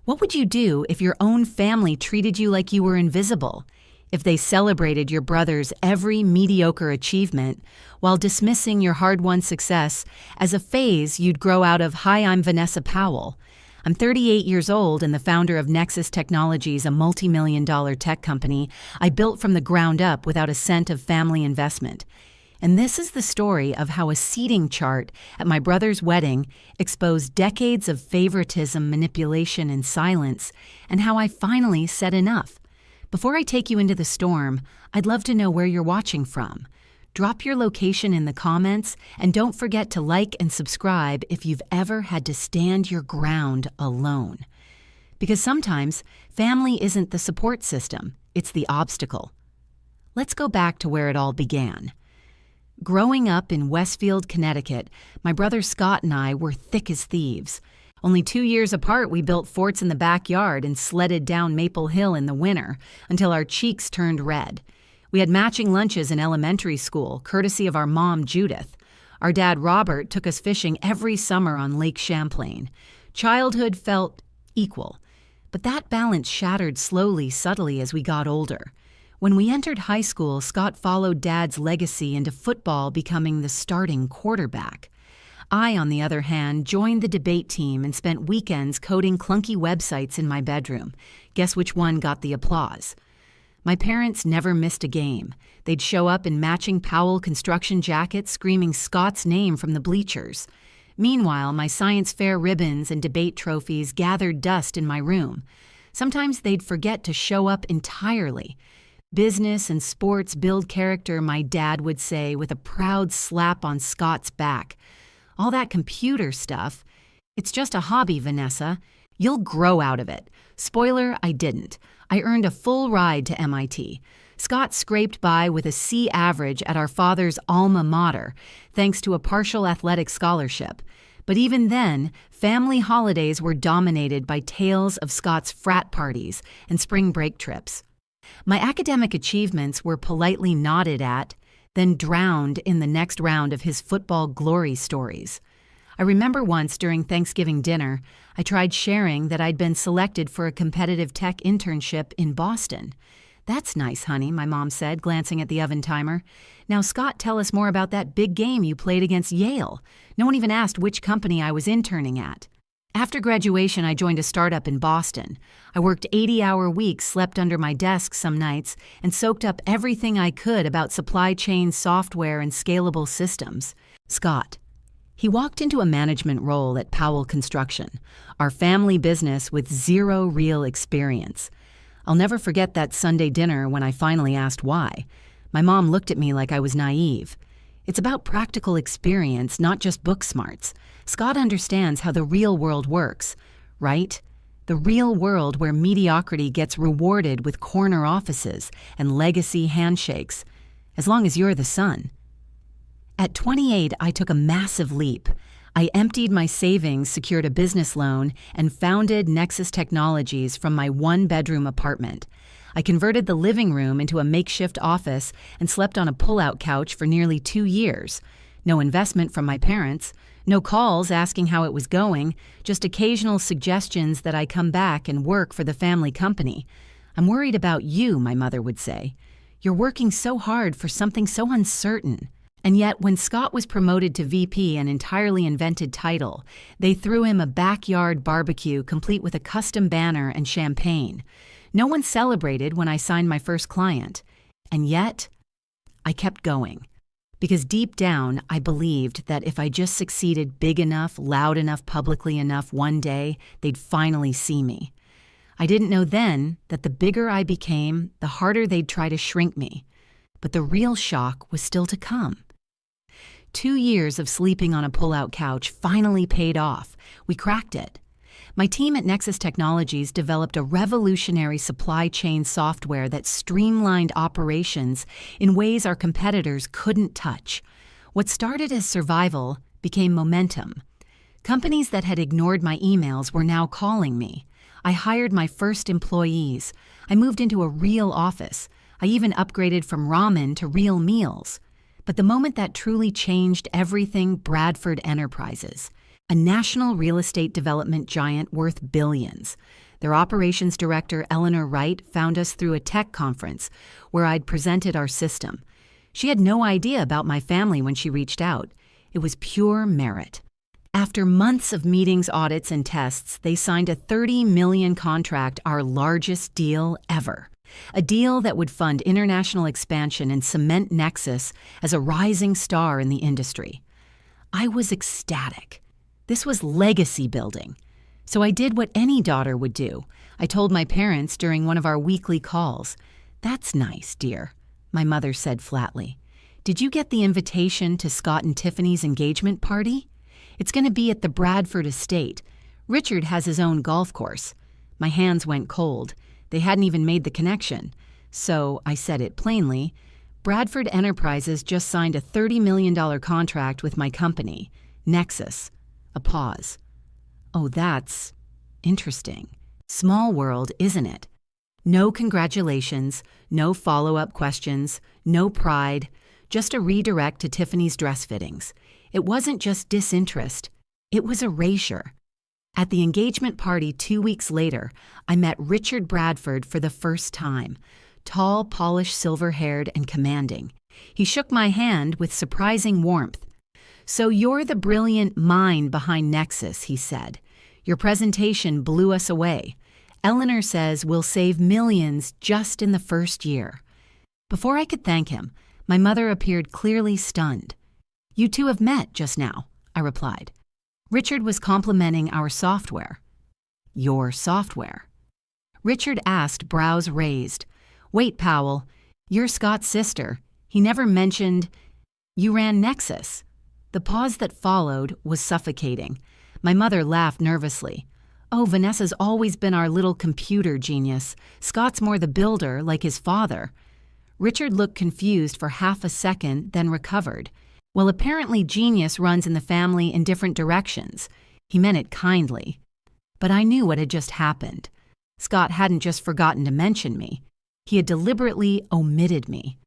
What would you do if your own family treated you like you were invisible? If they celebrated your brother's every mediocre achievement while dismissing your hard-won success as a phase you'd grow out of, "Hi, I'm Vanessa Powell. I'm 38 years old and the founder of Nexus Technologies, a multi-million-dollar tech company I built from the ground up without a cent of family investment." And this is the story of how a seating chart at my brother's wedding exposed decades of favoritism, manipulation, and silence, and how I finally said enough. Before I take you into the storm, I'd love to know where you're watching from. Drop your location in the comments, and don't forget to like and subscribe if you've ever had to stand your ground alone. Because sometimes, family isn't the support system, it's the obstacle. Let's go back to where it all began. Growing up in Westfield, Connecticut, my brother Scott and I were thick as thieves. Only 2 years apart, we built forts in the backyard and sledded down Maple Hill in the winter until our cheeks turned red. We had matching lunches in elementary school, courtesy of our mom, Judith. Our dad, Robert, took us fishing every summer on Lake Champlain. Childhood felt equal, but that balance shattered slowly, subtly as we got older. When we entered high school, Scott followed Dad's legacy into football, becoming the starting quarterback. I, on the other hand, joined the debate team and spent weekends coding clunky websites in my bedroom. Guess which one got the applause? My parents never missed a game. They'd show up in matching Powell construction jackets, screaming Scott's name from the bleachers. Meanwhile, my science fair ribbons and debate trophies gathered dust in my room. Sometimes they'd forget to show up entirely. "Business and sports build character," my dad would say with a proud slap on Scott's back. "All that computer stuff, it's just a hobby, Vanessa. You'll grow out of it." Spoiler, I didn't. I earned a full ride to MIT. Scott scraped by with a C average at our father's alma mater, thanks to a partial athletic scholarship. But even then, family holidays were dominated by tales of Scott's frat parties and spring break trips. My academic achievements were politely nodded at, then drowned in the next round of his football glory stories. I remember once during Thanksgiving dinner, I tried sharing that I'd been selected for a competitive tech internship in Boston. "That's nice, honey," my mom said, glancing at the oven timer. "Now, Scott, tell us more about that big game you played against Yale." No one even asked which company I was interning at. After graduation, I joined a startup in Boston. I worked 80-hour weeks, slept under my desk some nights, and soaked up everything I could about supply chain software and scalable systems. Scott. He walked into a management role at Powell Construction, our family business with zero real experience. I'll never forget that Sunday dinner when I finally asked why. My mom looked at me like I was naive. "It's about practical experience, not just book smarts. Scott understands how the real world works, right? The real world where mediocrity gets rewarded with corner offices and legacy handshakes, as long as you're the son." At 28, I took a massive leap. I emptied my savings, secured a business loan, and founded Nexus Technologies from my one-bedroom apartment. I converted the living room into a makeshift office and slept on a pull-out couch for nearly 2 years. No investment from my parents, no calls asking how it was going, just occasional suggestions that I come back and work for the family company. "I'm worried about you," my mother would say. "You're working so hard for something so uncertain." And yet, when Scott was promoted to VP, an entirely invented title, they threw him a backyard barbecue complete with a custom banner and champagne. No one celebrated when I signed my first client. And yet, I kept going. Because deep down, I believed that if I just succeeded big enough, loud enough, publicly enough, one day, they'd finally see me. I didn't know then that the bigger I became, the harder they'd try to shrink me. But the real shock was still to come. 2 years of sleeping on a pull-out couch finally paid off. We cracked it. My team at Nexus Technologies developed a revolutionary supply chain software that streamlined operations in ways our competitors couldn't touch. What started as survival became momentum. Companies that had ignored my emails were now calling me. I hired my first employees. I moved into a real office. I even upgraded from ramen to real meals. But the moment that truly changed everything, Bradford Enterprises, a national real estate development giant worth billions. Their operations director, Eleanor Wright, found us through a tech conference where I'd presented our system. She had no idea about my family when she reached out. It was pure merit. After months of meetings, audits, and tests, they signed a $30 million contract, our largest deal ever. A deal that would fund international expansion and cement Nexus as a rising star in the industry. I was ecstatic. This was legacy building. So I did what any daughter would do. I told my parents during one of our weekly calls. "That's nice, dear," my mother said flatly. "Did you get the invitation to Scott and Tiffany's engagement party? It's going to be at the Bradford estate. Richard has his own golf course." My hands went cold. They hadn't even made the connection. So I said it plainly. Bradford Enterprises just signed a $30 million contract with my company, Nexus. A pause. "Oh, that's interesting. Small world, isn't it? No congratulations, no follow-up questions, no pride, just a redirect to Tiffany's dress fittings. It wasn't just disinterest, it was erasure." At the engagement party 2 weeks later, I met Richard Bradford for the first time. Tall, polished, silver-haired, and commanding. He shook my hand with surprising warmth. "So you're the brilliant mind behind Nexus," he said. "Your presentation blew us away. Eleanor says we'll save millions just in the first year." Before I could thank him, my mother appeared clearly stunned. "You two have met just now," I replied. Richard was complimenting our software. "Your software?" Richard asked, brows raised. "Wait, Powell, you're Scott's sister. He never mentioned you ran Nexus." The pause that followed was suffocating. My mother laughed nervously. "Oh, Vanessa's always been our little computer genius. Scott's more the builder, like his father." Richard looked confused for half a second, then recovered. "Well, apparently genius runs in the family in different directions." He meant it kindly. But I knew what had just happened. Scott hadn't just forgotten to mention me. He had deliberately omitted me.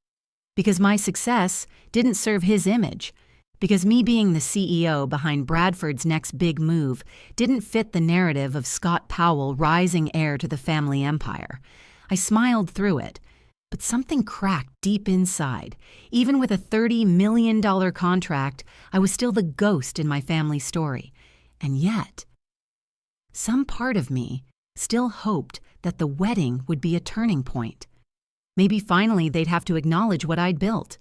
Because my success didn't serve his image. Because me being the CEO behind Bradford's next big move didn't fit the narrative of Scott Powell, rising heir to the family empire. I smiled through it. But something cracked deep inside. Even with a $30 million contract, I was still the ghost in my family story. And yet, some part of me still hoped that the wedding would be a turning point. Maybe finally they'd have to acknowledge what I'd built.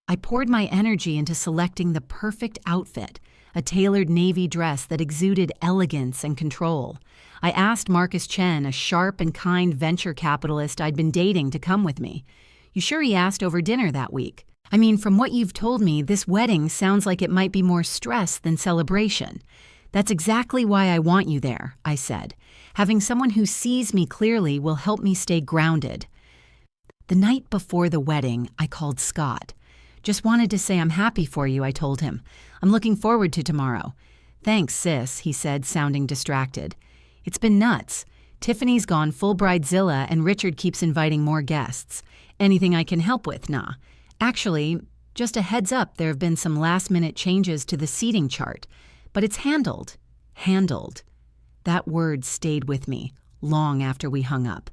I poured my energy into selecting the perfect outfit, a tailored navy dress that exuded elegance and control. I asked Marcus Chen, a sharp and kind venture capitalist I'd been dating, to come with me. "You sure?" he asked over dinner that week. "I mean, from what you've told me, this wedding sounds like it might be more stress than celebration." "That's exactly why I want you there," I said. "Having someone who sees me clearly will help me stay grounded." The night before the wedding, I called Scott. "Just wanted to say I'm happy for you," I told him. "I'm looking forward to tomorrow." "Thanks, sis," he said, sounding distracted. "It's been nuts. Tiffany's gone full bridezilla and Richard keeps inviting more guests. Anything I can help with, nah. Actually, just a heads up, there have been some last-minute changes to the seating chart. But it's handled." Handled. That word stayed with me long after we hung up.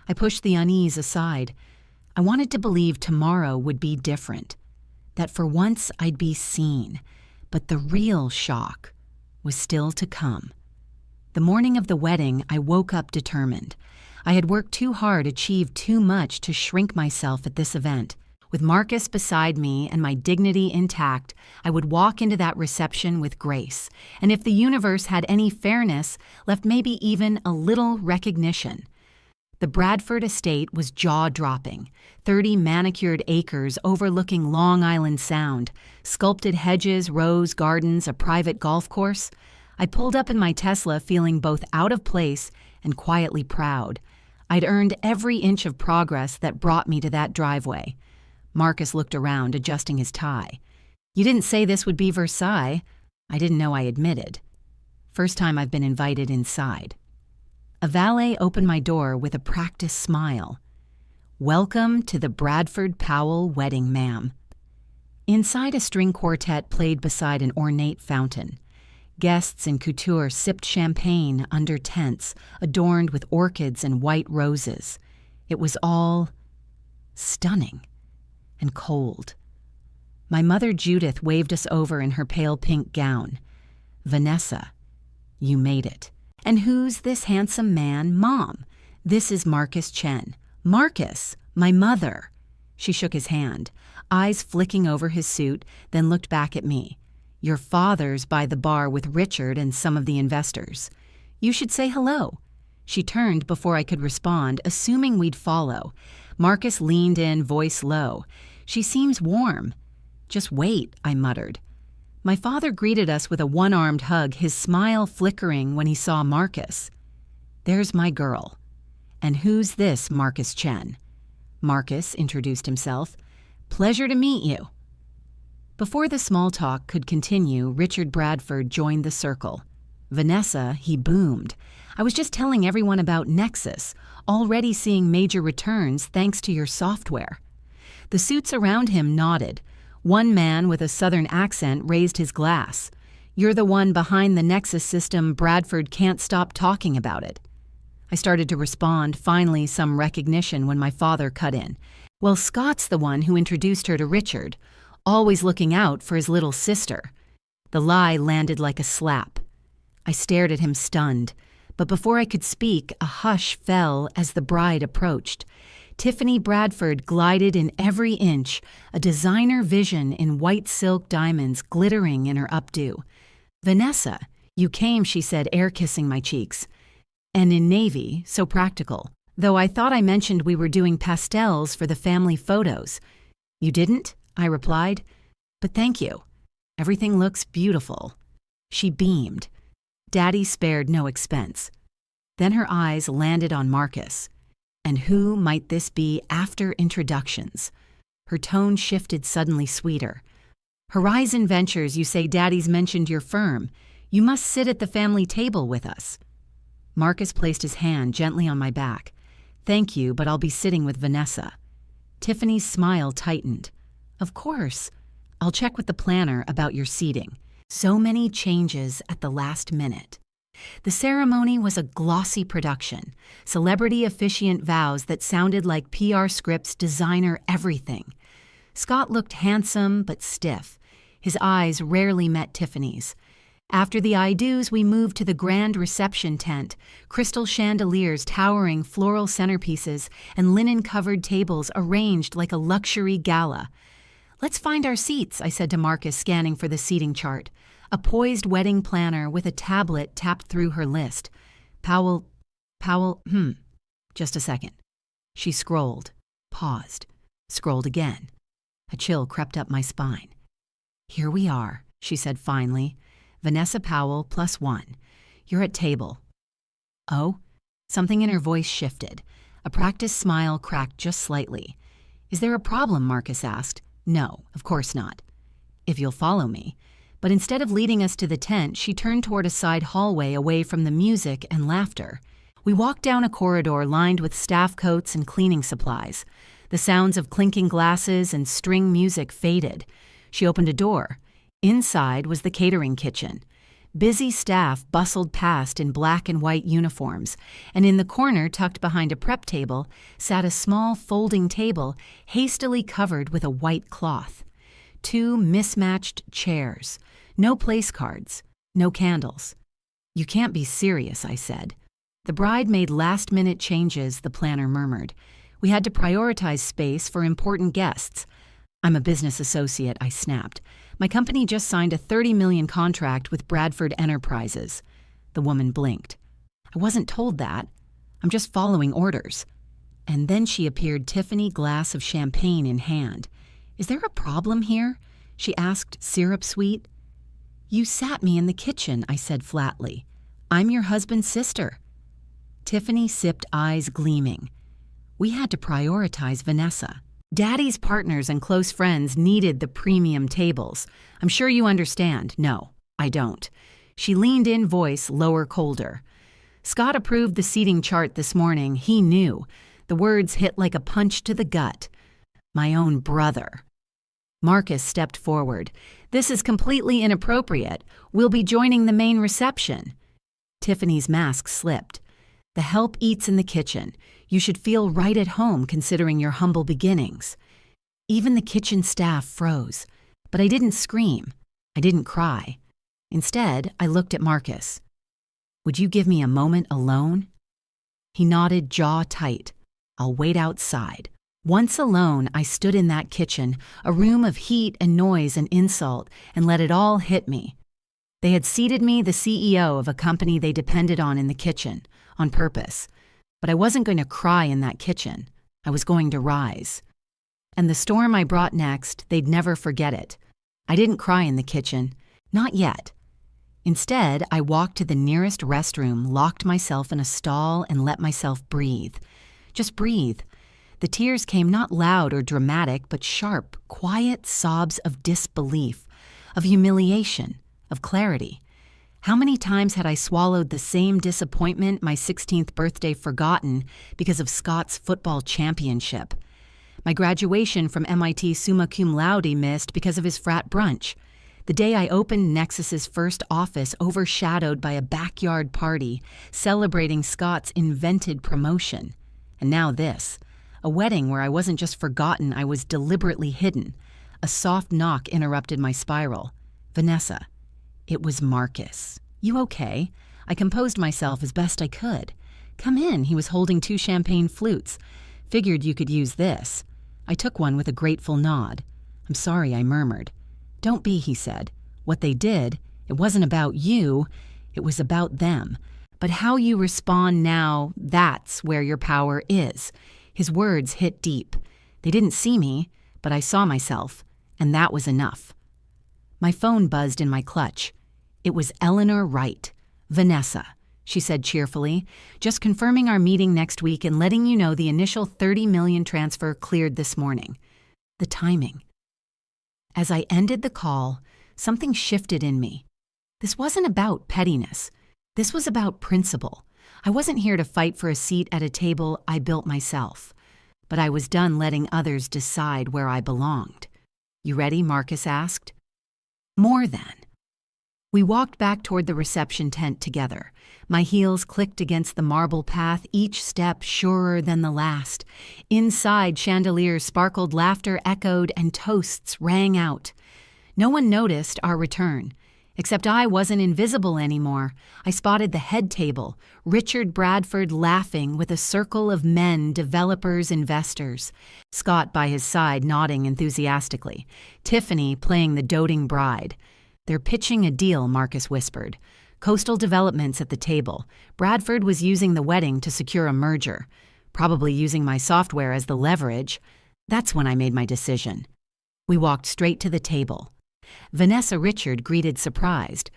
I pushed the unease aside. I wanted to believe tomorrow would be different. That for once I'd be seen. But the real shock was still to come. The morning of the wedding, I woke up determined. I had worked too hard, achieved too much to shrink myself at this event. With Marcus beside me and my dignity intact, I would walk into that reception with grace, and if the universe had any fairness, left maybe even a little recognition. The Bradford estate was jaw-dropping, 30 manicured acres overlooking Long Island Sound, sculpted hedges, rose gardens, a private golf course. I pulled up in my Tesla feeling both out of place and quietly proud. I'd earned every inch of progress that brought me to that driveway. Marcus looked around, adjusting his tie. "You didn't say this would be Versailles." I didn't know I admitted. First time I've been invited inside. A valet opened my door with a practiced smile. "Welcome to the Bradford Powell wedding, ma'am." Inside, a string quartet played beside an ornate fountain. Guests in couture sipped champagne under tents adorned with orchids and white roses. It was all stunning and cold. My mother Judith waved us over in her pale pink gown. "Vanessa, you made it." "And who's this handsome man, Mom?" "This is Marcus Chen." "Marcus, my mother." She shook his hand, eyes flicking over his suit, then looked back at me. "Your father's by the bar with Richard and some of the investors. You should say hello." She turned before I could respond, assuming we'd follow. Marcus leaned in, voice low. "She seems warm." "Just wait," I muttered. My father greeted us with a one-armed hug, his smile flickering when he saw Marcus. "There's my girl." "And who's this Marcus Chen?" Marcus introduced himself. "Pleasure to meet you." Before the small talk could continue, Richard Bradford joined the circle. "Vanessa," he boomed. "I was just telling everyone about Nexus, already seeing major returns thanks to your software." The suits around him nodded. One man with a southern accent raised his glass. "You're the one behind the Nexus system. Bradford can't stop talking about it." I started to respond, finally some recognition, when my father cut in. "Well, Scott's the one who introduced her to Richard, always looking out for his little sister." The lie landed like a slap. I stared at him stunned, but before I could speak, a hush fell as the bride approached. Tiffany Bradford glided in every inch, a designer vision in white silk diamonds glittering in her updo. "Vanessa, you came," she said, air-kissing my cheeks. "And in navy, so practical. Though I thought I mentioned we were doing pastels for the family photos." "You didn't?" I replied. "But thank you. Everything looks beautiful." She beamed. Daddy spared no expense. Then her eyes landed on Marcus. "And who might this be after introductions?" Her tone shifted suddenly sweeter. "Horizon Ventures, you say Daddy's mentioned your firm. You must sit at the family table with us." Marcus placed his hand gently on my back. "Thank you, but I'll be sitting with Vanessa." Tiffany's smile tightened. "Of course. I'll check with the planner about your seating." So many changes at the last minute. The ceremony was a glossy production, celebrity officiant vows that sounded like PR scripts, designer everything. Scott looked handsome but stiff. His eyes rarely met Tiffany's. After the I-dos, we moved to the grand reception tent, crystal chandeliers towering floral centerpieces and linen-covered tables arranged like a luxury gala. "Let's find our seats," I said to Marcus, scanning for the seating chart. A poised wedding planner with a tablet tapped through her list. Powell, just a second." She scrolled, paused, scrolled again. A chill crept up my spine. "Here we are," she said finally. "Vanessa Powell +1. You're at table." "Oh?" Something in her voice shifted. A practiced smile cracked just slightly. "Is there a problem?" Marcus asked. "No, of course not." "If you'll follow me." But instead of leading us to the tent, she turned toward a side hallway away from the music and laughter. We walked down a corridor lined with staff coats and cleaning supplies. The sounds of clinking glasses and string music faded. She opened a door. Inside was the catering kitchen. Busy staff bustled past in black and white uniforms, and in the corner, tucked behind a prep table, sat a small folding table hastily covered with a white cloth. 2 mismatched chairs. No place cards. No candles. "You can't be serious," I said. "The bride made last-minute changes," the planner murmured. "We had to prioritize space for important guests." "I'm a business associate," I snapped. "My company just signed a $30 million contract with Bradford Enterprises." The woman blinked. "I wasn't told that. I'm just following orders." And then she appeared, Tiffany glass of champagne in hand. "Is there a problem here?" she asked, syrup sweet. "You sat me in the kitchen," I said flatly. "I'm your husband's sister." Tiffany sipped, eyes gleaming. "We had to prioritize Vanessa. Daddy's partners and close friends needed the premium tables. I'm sure you understand." "No, I don't." She leaned in, voice lower, colder. "Scott approved the seating chart this morning. He knew." The words hit like a punch to the gut. My own brother. Marcus stepped forward. "This is completely inappropriate. We'll be joining the main reception." Tiffany's mask slipped. "The help eats in the kitchen. You should feel right at home considering your humble beginnings." Even the kitchen staff froze. But I didn't scream. I didn't cry. Instead, I looked at Marcus. "Would you give me a moment alone?" He nodded, jaw tight. "I'll wait outside." Once alone, I stood in that kitchen, a room of heat and noise and insult, and let it all hit me. They had seated me the CEO of a company they depended on in the kitchen, on purpose. But I wasn't going to cry in that kitchen. I was going to rise. And the storm I brought next, they'd never forget it. I didn't cry in the kitchen. Not yet. Instead, I walked to the nearest restroom, locked myself in a stall, and let myself breathe. Just breathe. The tears came not loud or dramatic, but sharp, quiet sobs of disbelief, of humiliation, of clarity. How many times had I swallowed the same disappointment my 16th birthday forgotten because of Scott's football championship? My graduation from MIT summa cum laude missed because of his frat brunch. The day I opened Nexus's first office overshadowed by a backyard party celebrating Scott's invented promotion. And now this. A wedding where I wasn't just forgotten, I was deliberately hidden. A soft knock interrupted my spiral. "Vanessa." It was Marcus. "You okay?" I composed myself as best I could. "Come in." He was holding 2 champagne flutes. "Figured you could use this." I took one with a grateful nod. "I'm sorry," I murmured. "Don't be," he said. "What they did, it wasn't about you, it was about them. But how you respond now, that's where your power is." His words hit deep. They didn't see me, but I saw myself, and that was enough. My phone buzzed in my clutch. It was Eleanor Wright. "Vanessa," she said cheerfully, "just confirming our meeting next week and letting you know the initial $30 million transfer cleared this morning." The timing. As I ended the call, something shifted in me. This wasn't about pettiness. This was about principle. I wasn't here to fight for a seat at a table I built myself. But I was done letting others decide where I belonged. "You ready?" Marcus asked. "More than." We walked back toward the reception tent together. My heels clicked against the marble path, each step surer than the last. Inside, chandeliers sparkled, laughter echoed, and toasts rang out. No one noticed our return. Except I wasn't invisible anymore. I spotted the head table, Richard Bradford laughing with a circle of men, developers, investors. Scott by his side nodding enthusiastically. Tiffany playing the doting bride. "They're pitching a deal," Marcus whispered. "Coastal developments at the table. Bradford was using the wedding to secure a merger. Probably using my software as the leverage." That's when I made my decision. We walked straight to the table. Vanessa Richard greeted surprised.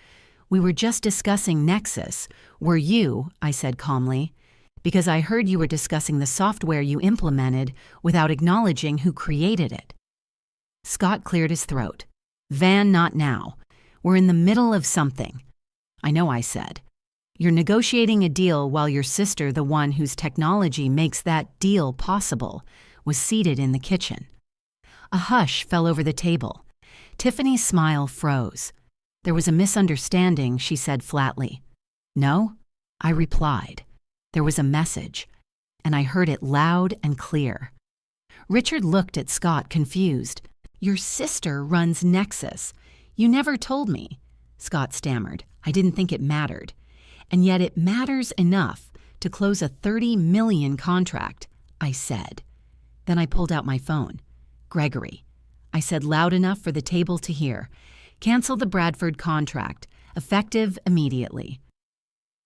"We were just discussing Nexus. Were you?" I said calmly. "Because I heard you were discussing the software you implemented without acknowledging who created it." Scott cleared his throat. "Van, not now. We're in the middle of something." "I know," I said. "You're negotiating a deal while your sister, the one whose technology makes that deal possible, was seated in the kitchen." A hush fell over the table. Tiffany's smile froze. "There was a misunderstanding," she said flatly. "No?" I replied. There was a message, and I heard it loud and clear. Richard looked at Scott, confused. "Your sister runs Nexus. You never told me." Scott stammered. "I didn't think it mattered." "And yet it matters enough to close a $30 million contract," I said. Then I pulled out my phone. "Gregory," I said loud enough for the table to hear. "Cancel the Bradford contract, effective immediately."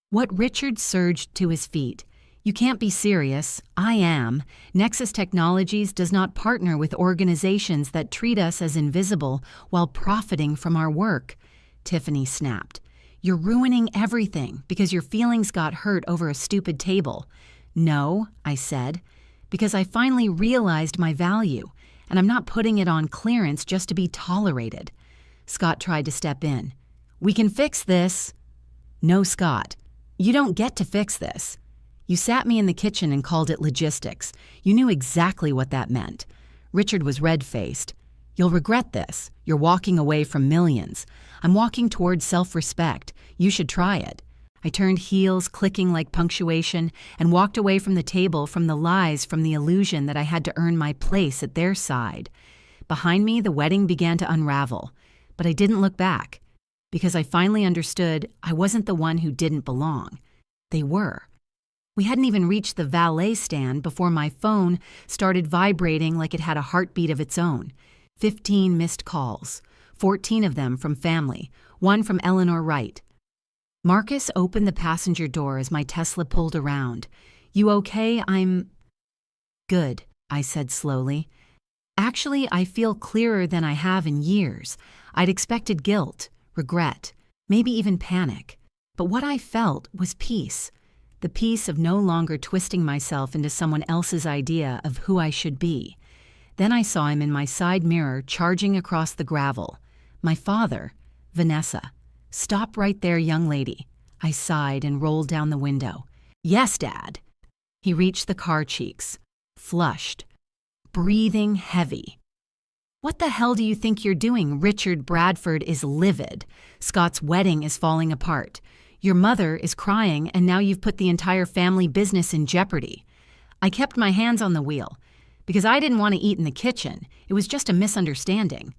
What Richard surged to his feet. "You can't be serious. I am. Nexus Technologies does not partner with organizations that treat us as invisible while profiting from our work." Tiffany snapped. "You're ruining everything because your feelings got hurt over a stupid table." "No," I said, "because I finally realized my value. And I'm not putting it on clearance just to be tolerated." Scott tried to step in. "We can fix this." "No, Scott. You don't get to fix this. You sat me in the kitchen and called it logistics. You knew exactly what that meant." Richard was red-faced. You'll regret this. You're walking away from millions. I'm walking towards self-respect. You should try it. I turned heels, clicking like punctuation, and walked away from the table, from the lies, from the illusion that I had to earn my place at their side. Behind me, the wedding began to unravel, but I didn't look back, because I finally understood I wasn't the one who didn't belong. They were. We hadn't even reached the valet stand before my phone started vibrating like it had a heartbeat of its own. 15 missed calls, 14 of them from family, one from Eleanor Wright. Marcus opened the passenger door as my Tesla pulled around. "You okay? I'm..." "Good," I said slowly. "Actually, I feel clearer than I have in years. I'd expected guilt, regret, maybe even panic. But what I felt was peace. The peace of no longer twisting myself into someone else's idea of who I should be." Then I saw him in my side mirror charging across the gravel. My father, Vanessa. "Stop right there, young lady." I sighed and rolled down the window. "Yes, Dad." He reached the car cheeks, flushed, breathing heavy. "What the hell do you think you're doing? Richard Bradford is livid. Scott's wedding is falling apart. Your mother is crying, and now you've put the entire family business in jeopardy." I kept my hands on the wheel, because I didn't want to eat in the kitchen. It was just a misunderstanding.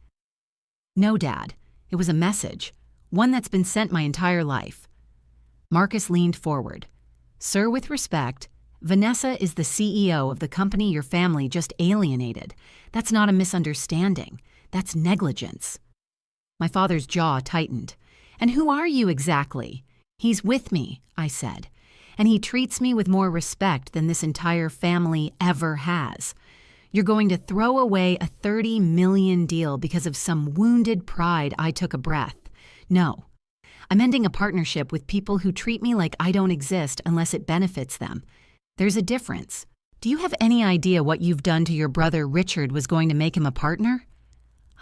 "No, Dad. It was a message. One that's been sent my entire life." Marcus leaned forward. "Sir, with respect, Vanessa is the CEO of the company your family just alienated. That's not a misunderstanding. That's negligence." My father's jaw tightened. "And who are you exactly?" "He's with me," I said. "And he treats me with more respect than this entire family ever has. You're going to throw away a $30 million deal because of some wounded pride." I took a breath. "No. I'm ending a partnership with people who treat me like I don't exist unless it benefits them. There's a difference. Do you have any idea what you've done to your brother Richard was going to make him a partner?"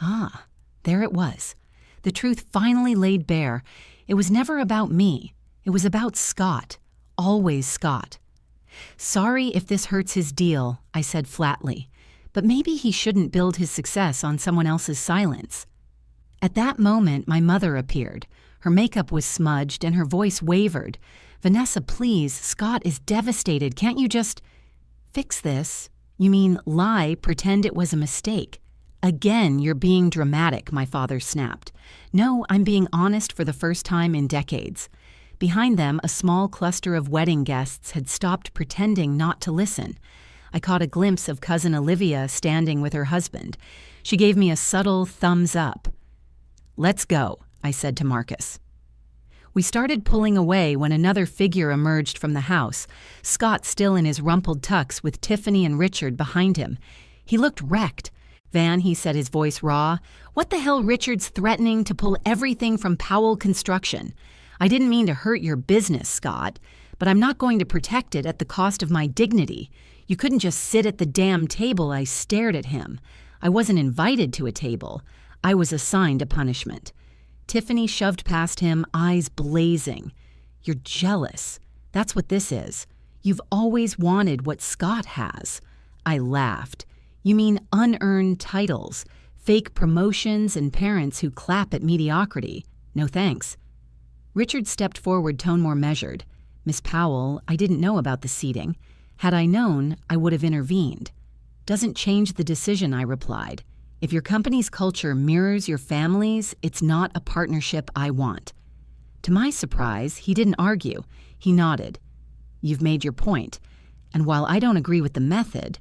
Ah, there it was. The truth finally laid bare. It was never about me. It was about Scott. Always Scott. "Sorry if this hurts his deal," I said flatly. "But maybe he shouldn't build his success on someone else's silence." At that moment, my mother appeared. Her makeup was smudged and her voice wavered. "Vanessa, please, Scott is devastated. Can't you just fix this?" "You mean lie, pretend it was a mistake?" "Again, you're being dramatic," my father snapped. "No, I'm being honest for the first time in decades." Behind them, a small cluster of wedding guests had stopped pretending not to listen. I caught a glimpse of cousin Olivia standing with her husband. She gave me a subtle thumbs up. "Let's go," I said to Marcus. We started pulling away when another figure emerged from the house, Scott still in his rumpled tux with Tiffany and Richard behind him. He looked wrecked. "Van," he said, his voice raw, "what the hell? Richard's threatening to pull everything from Powell Construction. I didn't mean to hurt your business, Scott, but I'm not going to protect it at the cost of my dignity. You couldn't just sit at the damn table." I stared at him. I wasn't invited to a table. I was assigned a punishment. Tiffany shoved past him, eyes blazing. "You're jealous. That's what this is. You've always wanted what Scott has." I laughed. "You mean unearned titles, fake promotions, and parents who clap at mediocrity? No thanks." Richard stepped forward, tone more measured. "Miss Powell, I didn't know about the seating. Had I known, I would have intervened." "Doesn't change the decision," I replied. "If your company's culture mirrors your family's, it's not a partnership I want." To my surprise, he didn't argue. He nodded. "You've made your point, and while I don't agree with the method,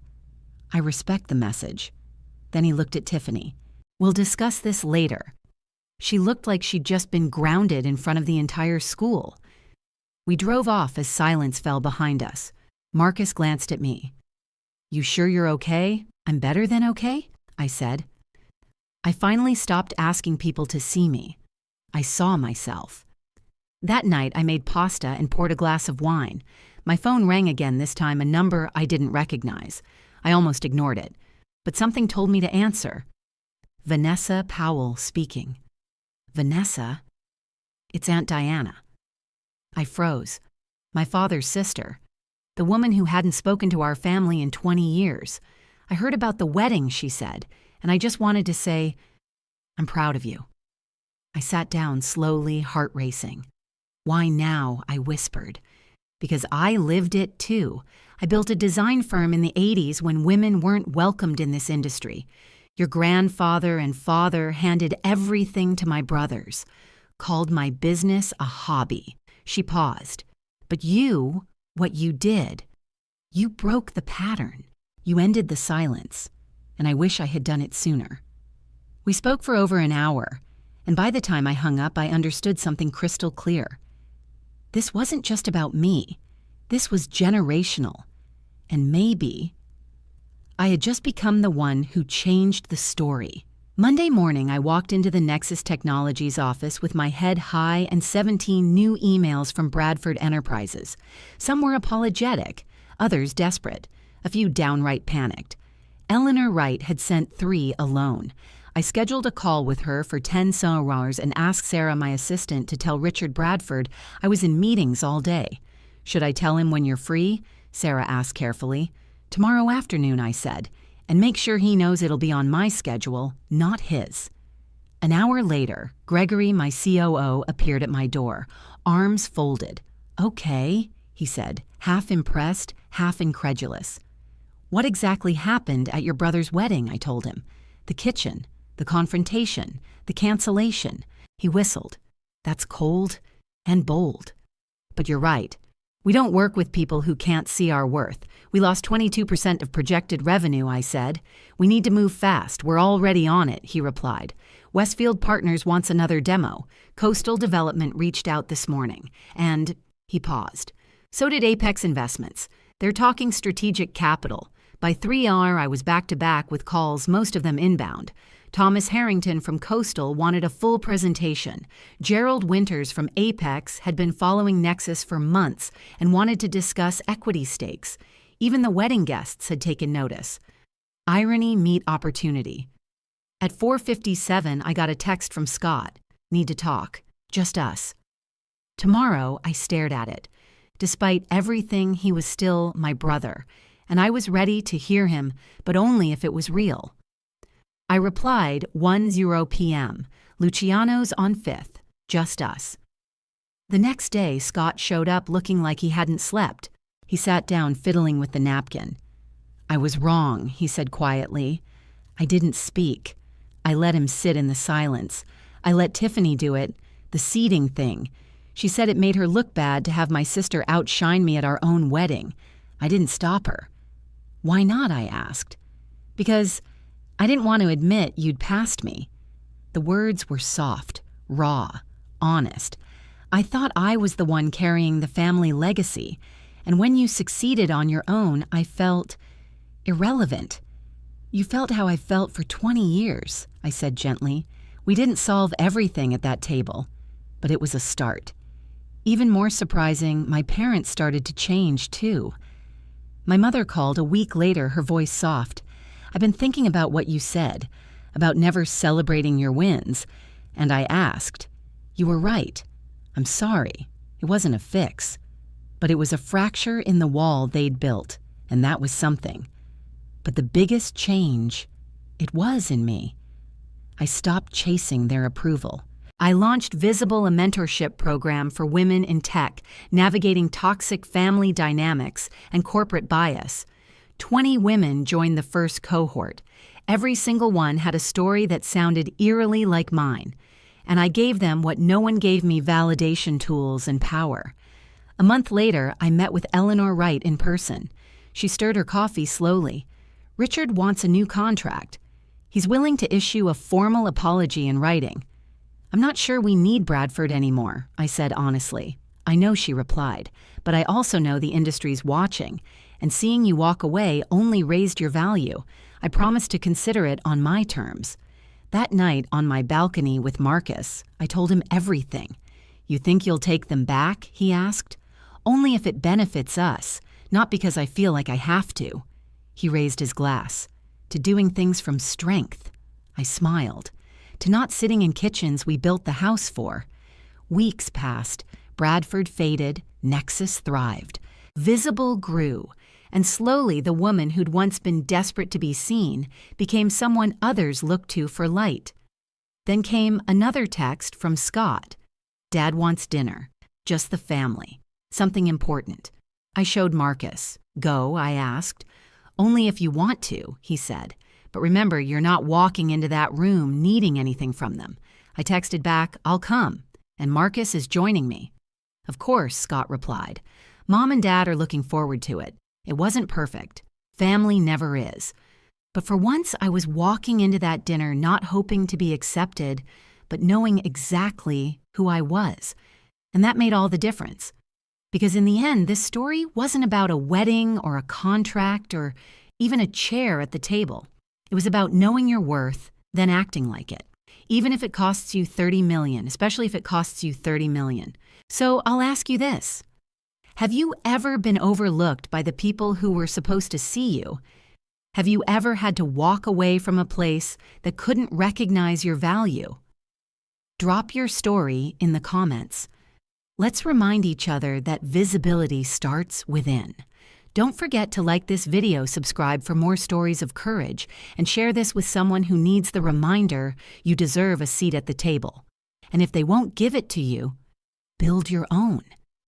I respect the message." Then he looked at Tiffany. "We'll discuss this later." She looked like she'd just been grounded in front of the entire school. We drove off as silence fell behind us. Marcus glanced at me. "You sure you're okay? I'm better than okay?" I said. I finally stopped asking people to see me. I saw myself. That night, I made pasta and poured a glass of wine. My phone rang again, this time a number I didn't recognize. I almost ignored it, but something told me to answer. Vanessa Powell speaking. "Vanessa? It's Aunt Diana." I froze. My father's sister. The woman who hadn't spoken to our family in 20 years. "I heard about the wedding," she said, and I just wanted to say, I'm proud of you. I sat down slowly, heart racing. Why now? I whispered. Because I lived it too. I built a design firm in the 80s when women weren't welcomed in this industry. Your grandfather and father handed everything to my brothers, called my business a hobby. She paused. But you, what you did, you broke the pattern. You ended the silence, and I wish I had done it sooner. We spoke for over an hour, and by the time I hung up, I understood something crystal clear. This wasn't just about me. This was generational. And maybe I had just become the one who changed the story. Monday morning, I walked into the Nexus Technologies office with my head high and 17 new emails from Bradford Enterprises. Some were apologetic, others desperate, a few downright panicked. Eleanor Wright had sent 3 alone. I scheduled a call with her for 10 hours and asked Sarah, my assistant, to tell Richard Bradford I was in meetings all day. Should I tell him when you're free? Sarah asked carefully. Tomorrow afternoon, I said, and make sure he knows it'll be on my schedule, not his. An hour later, Gregory, my COO, appeared at my door, arms folded. Okay, he said, half impressed, half incredulous. What exactly happened at your brother's wedding? I told him. The kitchen, the confrontation, the cancellation. He whistled. That's cold and bold. But you're right. We don't work with people who can't see our worth. We lost 22% of projected revenue, I said. We need to move fast. We're already on it, he replied. Westfield Partners wants another demo. Coastal Development reached out this morning. And he paused. So did Apex Investments. They're talking strategic capital. By 3R, I was back-to-back with calls, most of them inbound. Thomas Harrington from Coastal wanted a full presentation. Gerald Winters from Apex had been following Nexus for months and wanted to discuss equity stakes. Even the wedding guests had taken notice. Irony meet opportunity. At 4:57, I got a text from Scott. Need to talk. Just us. Tomorrow, I stared at it. Despite everything, he was still my brother, and I was ready to hear him, but only if it was real. I replied 1:0 p.m. Luciano's on 5th. Just us. The next day, Scott showed up looking like he hadn't slept. He sat down fiddling with the napkin. I was wrong, he said quietly. I didn't speak. I let him sit in the silence. I let Tiffany do it, the seating thing. She said it made her look bad to have my sister outshine me at our own wedding. I didn't stop her. Why not? I asked. Because I didn't want to admit you'd passed me. The words were soft, raw, honest. I thought I was the one carrying the family legacy, and when you succeeded on your own, I felt irrelevant. You felt how I felt for 20 years, I said gently. We didn't solve everything at that table, but it was a start. Even more surprising, my parents started to change too. My mother called a week later, her voice soft. I've been thinking about what you said, about never celebrating your wins, and I asked. You were right. I'm sorry. It wasn't a fix. But it was a fracture in the wall they'd built, and that was something. But the biggest change, it was in me. I stopped chasing their approval. I launched Visible, a mentorship program for women in tech, navigating toxic family dynamics and corporate bias. 20 women joined the first cohort. Every single one had a story that sounded eerily like mine, and I gave them what no one gave me: validation tools and power. A month later, I met with Eleanor Wright in person. She stirred her coffee slowly. Richard wants a new contract. He's willing to issue a formal apology in writing. I'm not sure we need Bradford anymore, I said honestly. I know, she replied, but I also know the industry's watching, and seeing you walk away only raised your value. I promised to consider it on my terms. That night on my balcony with Marcus, I told him everything. You think you'll take them back? He asked. Only if it benefits us, not because I feel like I have to. He raised his glass. To doing things from strength. I smiled. To not sitting in kitchens we built the house for. Weeks passed. Bradford faded. Nexus thrived. Visible grew. And slowly, the woman who'd once been desperate to be seen became someone others looked to for light. Then came another text from Scott. Dad wants dinner. Just the family. Something important. I showed Marcus. Go, I asked. Only if you want to, he said. But remember, you're not walking into that room needing anything from them. I texted back, I'll come. And Marcus is joining me. Of course, Scott replied. Mom and Dad are looking forward to it. It wasn't perfect. Family never is. But for once, I was walking into that dinner not hoping to be accepted, but knowing exactly who I was. And that made all the difference. Because in the end, this story wasn't about a wedding or a contract or even a chair at the table. It was about knowing your worth, then acting like it. Even if it costs you $30 million, especially if it costs you $30 million. So I'll ask you this. Have you ever been overlooked by the people who were supposed to see you? Have you ever had to walk away from a place that couldn't recognize your value? Drop your story in the comments. Let's remind each other that visibility starts within. Don't forget to like this video, subscribe for more stories of courage, and share this with someone who needs the reminder you deserve a seat at the table. And if they won't give it to you, build your own.